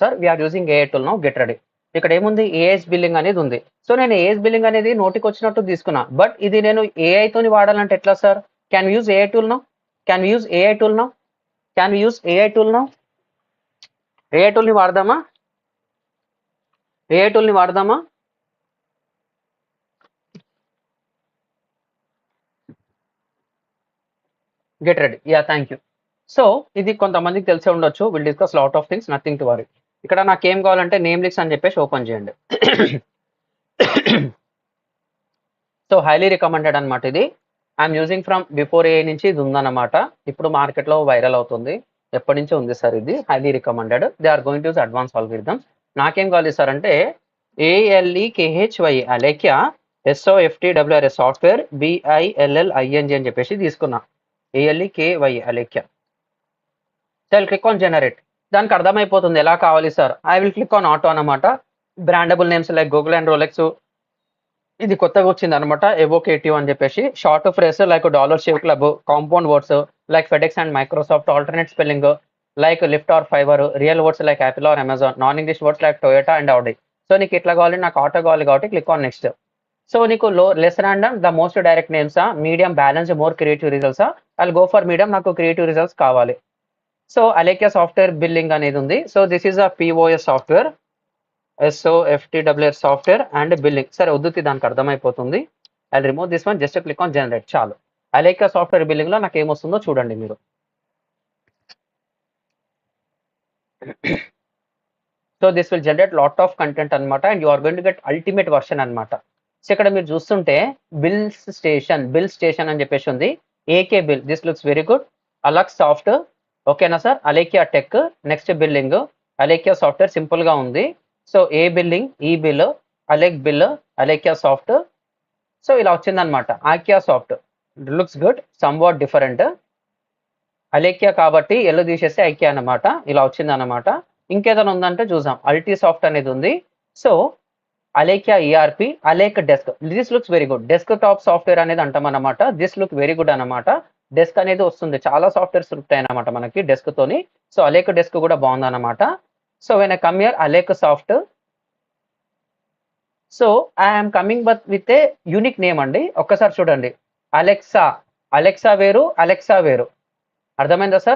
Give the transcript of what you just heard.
Sir we are using AI tool now get ready. ఇక్కడ ఏముంది as billing అనేది ఉంది. సో నేను ఏఎస్ బిల్లింగ్ అనేది నోటికి వచ్చినట్టు తీసుకున్నా, బట్ ఇది నేను ఏఐ తోని వాడాలంటే ఎట్లా sir? Can use AI tool now? Can use AI tool now? Can use AI tool now? AI tool ని వాడదామా? ఏఐ టూల్ ని వాడదామా? Get ready. Yeah, thank you. So ఇది కొంతమందికి తెలిసే ఉండొచ్చు. Will discuss lot of things, nothing to worry. ఇక్కడ నాకు ఏం కావాలంటే నేమ్ లిక్స్ అని చెప్పేసి ఓపెన్ చేయండి. సో హైలీ రికమెండెడ్ అనమాట ఇది. ఐఎమ్ యూజింగ్ ఫ్రమ్ బిఫోర్ ఏ నుంచి ఇది ఉందన్నమాట. ఇప్పుడు మార్కెట్లో వైరల్ అవుతుంది, ఎప్పటి నుంచి ఉంది సార్ ఇది. Highly recommended. They are going to use advance algorithms. నాకేం కావాలి సార్ అంటే ALEKHY Alekhya SOFTWRS software BILLING అని చెప్పేసి తీసుకున్నా. ALEKY Alekhya. So click on generate. దానికి అర్థమైపోతుంది ఎలా కావాలి sir. I will click on auto అనమాట. Brandable names like Google and Rolex, ఇది కొత్తగా వచ్చింది అనమాట, ఎవోకేటివ్ అని చెప్పేసి. Short phrase like Dollar Shave Club, compound words like FedEx and Microsoft, alternate spelling like lift or Fiverr, real words like Apple or Amazon, non English words like Toyota and Audi. So నీకు ఇట్లా కావాలి, నాకు auto కావాలి కాబట్టి click on next. So నీకు less random, the most direct నేమ్సా, medium, balance, more creative రిజల్ట్సా? I go for medium, నాకు క్రియేటివ్ రిజల్ట్స్ కావాలి. సో అలేఖ్య సాఫ్ట్వేర్ బిల్లింగ్ అనేది ఉంది. So this is a POS software, SOFTWR software and billing. సరే వద్దుతి, దానికి అర్థమైపోతుంది. I remove this one, just click on generate, చాలు. అలేఖ్య సాఫ్ట్వేర్ బిల్లింగ్ లో నాకు ఏమొస్తుందో చూడండి మీరు. So this will generate lot of content అనమాట, and you are going to get ultimate version అనమాట. సో ఇక్కడ మీరు చూస్తుంటే బిల్ స్టేషన్ అని చెప్పేసి ఉంది. AK bill, this looks very good. Alex soft, ఓకేనా sir. Alekhya tech, next billing, Alekhya software simple గా ఉంది. So a billing, e bill, Alek bill, Alekhya soft. So ఇలా వచ్చిందనమాట. ఆక్యా soft looks good, somewhat different. Alekhya కాబట్టి ఎల్లు తీసేస్తే ఐక్యా అనమాట. ఇలా వచ్చిందనమాట. ఇంకేదైనా ఉందంటే చూసాం. అల్టీ సాఫ్ట్ అనేది ఉంది. So Alekhya ERP, Alek desk, this looks very good. Desktop software అనేది అంటాం అనమాట. దిస్ లుక్ వెరీ గుడ్ అనమాట. డెస్క్ అనేది వస్తుంది, చాలా సాఫ్ట్వేర్స్ ఉంటాయి అనమాట మనకి డెస్క్ తోని. సో అలేక్ డెస్క్ కూడా బాగుందన్నమాట. So when I come here Alek soft, so I'm coming but with a unique name అండి. ఒక్కసారి చూడండి, అలెక్సా వేరు, అలెక్సా వేరు. అర్థమైందా సార్?